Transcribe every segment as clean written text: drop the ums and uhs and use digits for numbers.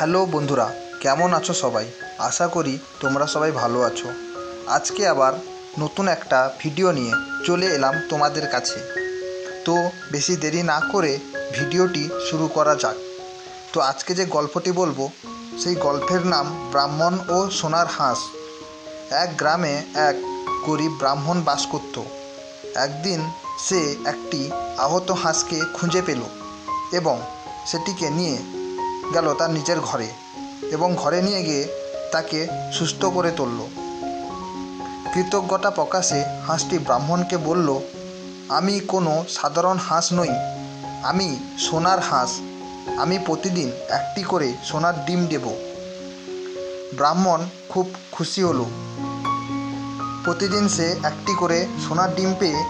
Hello বন্ধুরা, কেমন আছো সবাই? আশা করি তোমরা সবাই ভালো আছো। আজকে আবার নতুন একটা ভিডিও নিয়ে চলে এলাম তোমাদের কাছে। তো বেশি দেরি না করে ভিডিওটি শুরু করা যাক। তো আজকে যে গল্পটি বলবো সেই গল্পের নাম ব্রাহ্মণ ও সোনার হাঁস। এক গ্রামে এক গরিব ব্রাহ্মণ বাস করত। একদিন সে একটি আহত হাঁসকে খুঁজে পেল এবং সেটিকে নিয়ে গেল তার নিজের ঘরে এবং ঘরে নিয়ে গিয়ে তাকে সুস্থ করে তুলল। কৃতজ্ঞতা প্রকাশে হাঁসটি ব্রাহ্মণকে বলল, আমি কোনো সাধারণ হাঁস নই, আমি সোনার হাঁস। আমি প্রতিদিন একটি করে সোনার ডিম দেব। ব্রাহ্মণ খুব খুশি হলো। প্রতিদিন সে একটি করে সোনার ডিম পেয়ে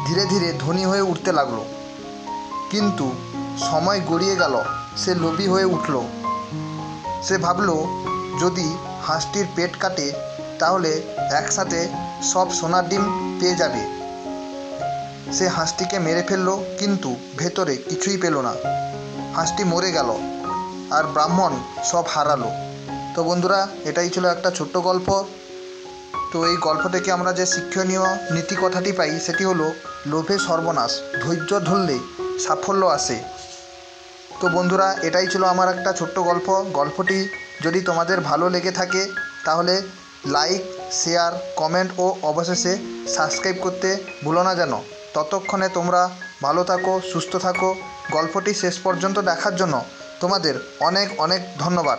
ধীরে ধীরে ধনী হয়ে উঠতে লাগলো। কিন্তু সময় গড়িয়ে গেল, সে লোভী হয়ে উঠল। সে ভাবল, যদি হাঁসটির পেট কাটে তাহলে একসাথে সব সোনার ডিম পেয়ে যাবে। সে হাঁসটিকে মেরে ফেলল, কিন্তু ভেতরে কিছুই পেল না। হাঁসটি মরে গেল আর ব্রাহ্মণ সব হারালো। তো বন্ধুরা, এটাই ছিল একটা ছোট্ট গল্প। তো এই গল্প থেকে আমরা যে শিক্ষণীয় নীতি কথাটি পাই সেটি হলো, লোভে সর্বনাশ, ধৈর্য ধরলে সাফল্য আসে। তো বন্ধুরা, এটাই ছিল আমার একটা ছোট্ট গল্প। গল্পটি যদি তোমাদের ভালো লেগে থাকে তাহলে লাইক, শেয়ার, কমেন্ট ও অবশেষে সাবস্ক্রাইব করতে ভুলো না যেন। ততক্ষণে তোমরা ভালো থাকো, সুস্থ থাকো। গল্পটি শেষ পর্যন্ত দেখার জন্য তোমাদের অনেক অনেক ধন্যবাদ।